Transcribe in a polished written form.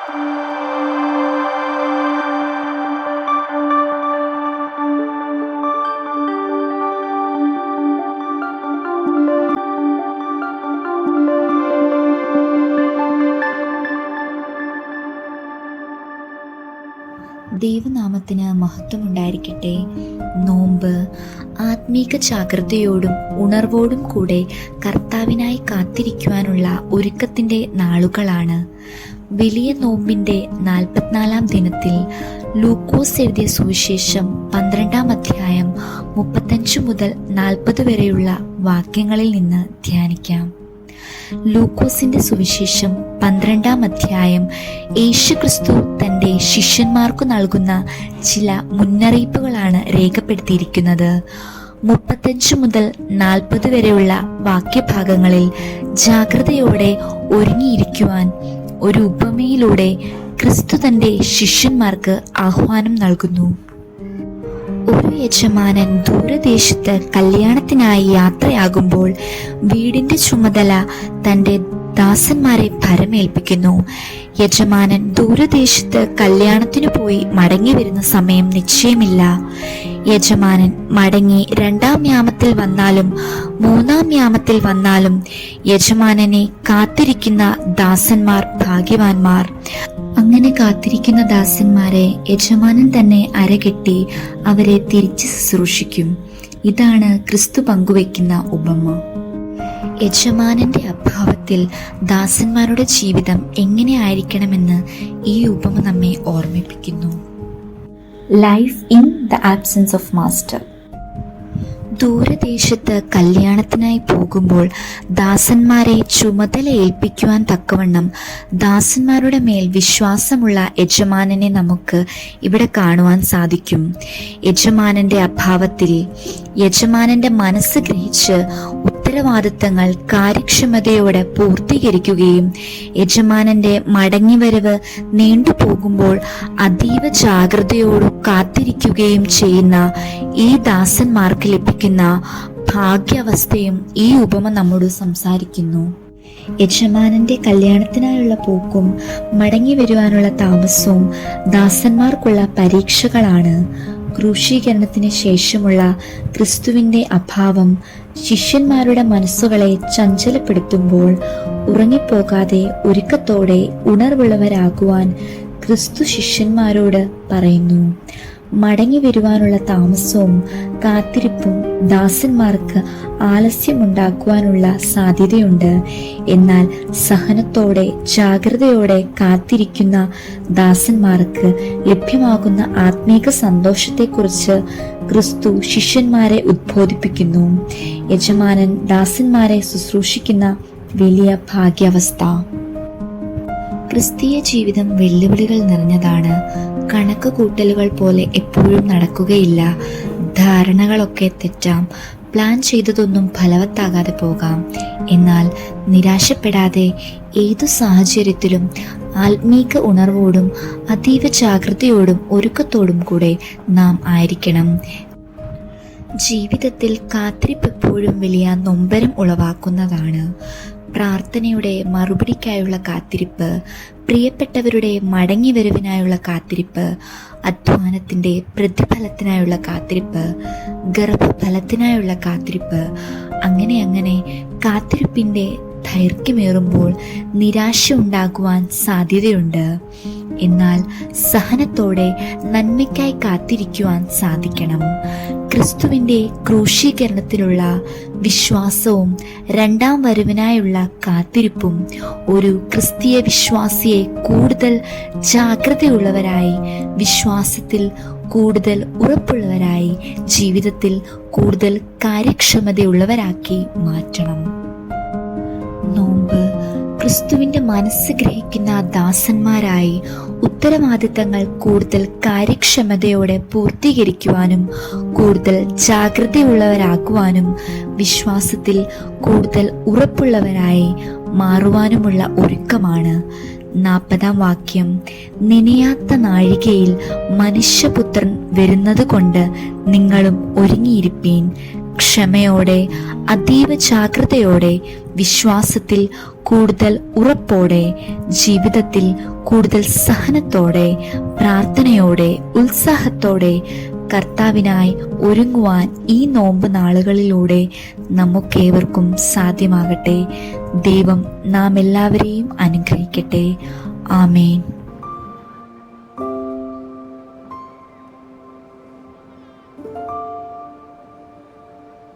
ദൈവനാമത്തിന് മഹത്വമുണ്ടായിരിക്കട്ടെ. നോമ്പ് ആത്മീക ജാഗ്രതയോടും ഉണർവോടും കൂടെ കർത്താവിനായി കാത്തിരിക്കുവാനുള്ള ഒരുക്കത്തിന്റെ നാളുകളാണ്. വലിയ നോമ്പിന്റെ 44-ാം ദിനത്തിൽ ലൂക്കോസ് എഴുതിയ സുവിശേഷം 12-ാം അധ്യായം 35 മുതൽ 40 വരെയുള്ള വാക്യങ്ങളിൽ നിന്ന് ധ്യാനിക്കാം. ലൂക്കോസിന്റെ സുവിശേഷം 12-ാം അധ്യായം യേശുക്രിസ്തു തന്റെ ശിഷ്യന്മാർക്കു നൽകുന്ന ചില മുന്നറിയിപ്പുകളാണ് രേഖപ്പെടുത്തിയിരിക്കുന്നത്. 35 മുതൽ 40 വരെയുള്ള വാക്യഭാഗങ്ങളിൽ ജാഗ്രതയോടെ ഒരുങ്ങിയിരിക്കുവാൻ ഒരു ഉപമയിലൂടെ ക്രിസ്തു തന്റെ ശിഷ്യന്മാർക്ക് ആഹ്വാനം നൽകുന്നു. ഒരു യജമാനൻ ദൂരദേശത്ത് കല്യാണത്തിനായി യാത്രയാകുമ്പോൾ വീടിന്റെ ചുമതല തന്റെ ദാസന്മാരെ ഭരമേൽപ്പിക്കുന്നു. യജമാനൻ ദൂരദേശത്ത് കല്യാണത്തിനു പോയി മടങ്ങി വരുന്ന സമയം നിശ്ചയമില്ല. യജമാനൻ മടങ്ങി 2-ാം യാമത്തിൽ വന്നാലും 3-ാം യാമത്തിൽ വന്നാലും യജമാനനെ കാത്തിരിക്കുന്ന ദാസന്മാർ ഭാഗ്യവാന്മാർ. അങ്ങനെ കാത്തിരിക്കുന്ന ദാസന്മാരെ യജമാനൻ തന്നെ അരകെട്ടി അവരെ തിരിച്ച് ശുശ്രൂഷിക്കും. ഇതാണ് ക്രിസ്തു പങ്കുവെക്കുന്ന ഉപമ. യജമാനന്റെ അഭാവത്തിൽ ദാസന്മാരുടെ ജീവിതം എങ്ങനെ ആയിരിക്കണമെന്ന് ഈ ഉപമ നമ്മെ ഓർമ്മിപ്പിക്കുന്നു. Life in the absence of master. ദൂരദേശത്ത് കല്യാണത്തിനായി പോകുമ്പോൾ ദാസന്മാരെ ചുമതല ഏൽപ്പിക്കുവാൻ തക്കവണ്ണം ദാസന്മാരുടെ മേൽ വിശ്വാസമുള്ള യജമാനനെ നമുക്ക് ഇവിടെ കാണുവാൻ സാധിക്കും. യജമാനന്റെ അഭാവത്തിൽ യജമാനന്റെ മനസ്സ് ഗ്രഹിച്ച് ഉത്തരവാദിത്തങ്ങൾ കാര്യക്ഷമതയോടെ പൂർത്തീകരിക്കുകയും യജമാനന്റെ മടങ്ങിവരവ് നീണ്ടുപോകുമ്പോൾ അതീവ ജാഗ്രതയോടെ കാത്തിരിക്കുകയും ചെയ്യുന്ന ഈ ദാസന്മാർക്ക് ലഭിക്കുന്ന ഭാഗ്യാവസ്ഥയും ഈ ഉപമ നമ്മോട് സംസാരിക്കുന്നു. യജമാനന്റെ കല്യാണത്തിനായുള്ള പോക്കും മടങ്ങി വരുവാനുള്ള താമസവും ദാസന്മാർക്കുള്ള പരീക്ഷകളാണ്. ക്രൂശീകരണത്തിന് ശേഷമുള്ള ക്രിസ്തുവിന്റെ അഭാവം ശിഷ്യന്മാരുടെ മനസ്സുകളെ ചഞ്ചലപ്പെടുത്തുമ്പോൾ ഉറങ്ങിപ്പോകാതെ ഒരുക്കത്തോടെ ഉണർവുള്ളവരാകുവാൻ ക്രിസ്തു ശിഷ്യന്മാരോട് പറയുന്നു. മടങ്ങി വരുവാനുള്ള താമസവും കാത്തിരിപ്പും ദാസന്മാർക്ക് ആലസ്യമുണ്ടാക്കുവാനുള്ള സാധ്യതയുണ്ട്. എന്നാൽ സഹനത്തോടെ ജാഗ്രതയോടെ കാത്തിരിക്കുന്ന ദാസന്മാർക്ക് ലഭ്യമാകുന്ന ആത്മീക സന്തോഷത്തെക്കുറിച്ച് ക്രിസ്തു ശിഷ്യന്മാരെ ഉദ്ബോധിപ്പിക്കുന്നു. യജമാനൻ ദാസന്മാരെ ശുശ്രൂഷിക്കുന്ന വലിയ ഭാഗ്യാവസ്ഥ. ക്രിസ്തീയ ജീവിതം വെല്ലുവിളികൾ നിറഞ്ഞതാണ്. കണക്ക് കൂട്ടലുകൾ പോലെ എപ്പോഴും നടക്കുകയില്ല. ധാരണകളൊക്കെ തെറ്റാം. പ്ലാൻ ചെയ്തതൊന്നും ഫലവത്താകാതെ പോകാം. എന്നാൽ നിരാശപ്പെടാതെ ഏതു സാഹചര്യത്തിലും ആത്മീക ഉണർവോടും അതീവ ജാഗ്രതയോടും ഒരുക്കത്തോടും കൂടെ നാം ആയിരിക്കണം. ജീവിതത്തിൽ കാത്തിരിപ്പ് എപ്പോഴും വലിയ നൊമ്പരം ഉളവാക്കുന്നതാണ്. പ്രാർത്ഥനയുടെ മറുപടിക്കായുള്ള കാത്തിരിപ്പ്, പ്രിയപ്പെട്ടവരുടെ മടങ്ങിവരവിനായുള്ള കാത്തിരിപ്പ്, അധ്വാനത്തിന്റെ പ്രതിഫലത്തിനായുള്ള കാത്തിരിപ്പ്, ഗർഭഫലത്തിനായുള്ള കാത്തിരിപ്പ്, അങ്ങനെ കാത്തിരിപ്പിന്റെ ദൈർഘ്യമേറുമ്പോൾ നിരാശ ഉണ്ടാകുവാൻ സാധ്യതയുണ്ട്. എന്നാൽ സഹനത്തോടെ നന്മയ്ക്കായി കാത്തിരിക്കുവാൻ സാധിക്കണം. ക്രിസ്തുവിന്റെ ക്രൂശീകരണത്തിലുള്ള വിശ്വാസവും 2-ാം വരവിനായുള്ള കാത്തിരിപ്പും ഒരു ക്രിസ്തീയ വിശ്വാസിയെ കൂടുതൽ ജാഗ്രതയുള്ളവരായി, വിശ്വാസത്തിൽ കൂടുതൽ ഉറപ്പുള്ളവരായി, ജീവിതത്തിൽ കൂടുതൽ കാര്യക്ഷമതയുള്ളവരാക്കി മാറ്റണം. നോമ്പ് ക്രിസ്തുവിന്റെ മനസ്സ് ഗ്രഹിക്കുന്ന ദാസന്മാരായി ഉത്തരവാദിത്തങ്ങൾ കൂടുതൽ കാര്യക്ഷമതയോടെ പൂർത്തീകരിക്കുവാനും കൂടുതൽ ജാഗ്രതയുള്ളവരാക്കുവാനും വിശ്വാസത്തിൽ കൂടുതൽ ഉറപ്പുള്ളവരായി മാറുവാനുമുള്ള ഒരുക്കമാണ്. 40-ാം വാക്യം, നനയാത്ത നാഴികയിൽ മനുഷ്യപുത്രൻ വരുന്നത് കൊണ്ട് നിങ്ങളും ഒരുങ്ങിയിരിപ്പീൻ. ക്ഷമയോടെ അതീവ ജാഗ്രതയോടെ വിശ്വാസത്തിൽ കൂടുതൽ ഉറപ്പോടെ, ജീവിതത്തിൽ കൂടുതൽ സഹനത്തോടെ, പ്രാർത്ഥനയോടെ, ഉത്സാഹത്തോടെ കർത്താവിനായി ഒരുങ്ങുവാൻ ഈ നോമ്പ് നാളുകളിലൂടെ നമുക്കേവർക്കും സാധ്യമാകട്ടെ. ദൈവം നാം എല്ലാവരെയും അനുഗ്രഹിക്കട്ടെ. ആമേൻ.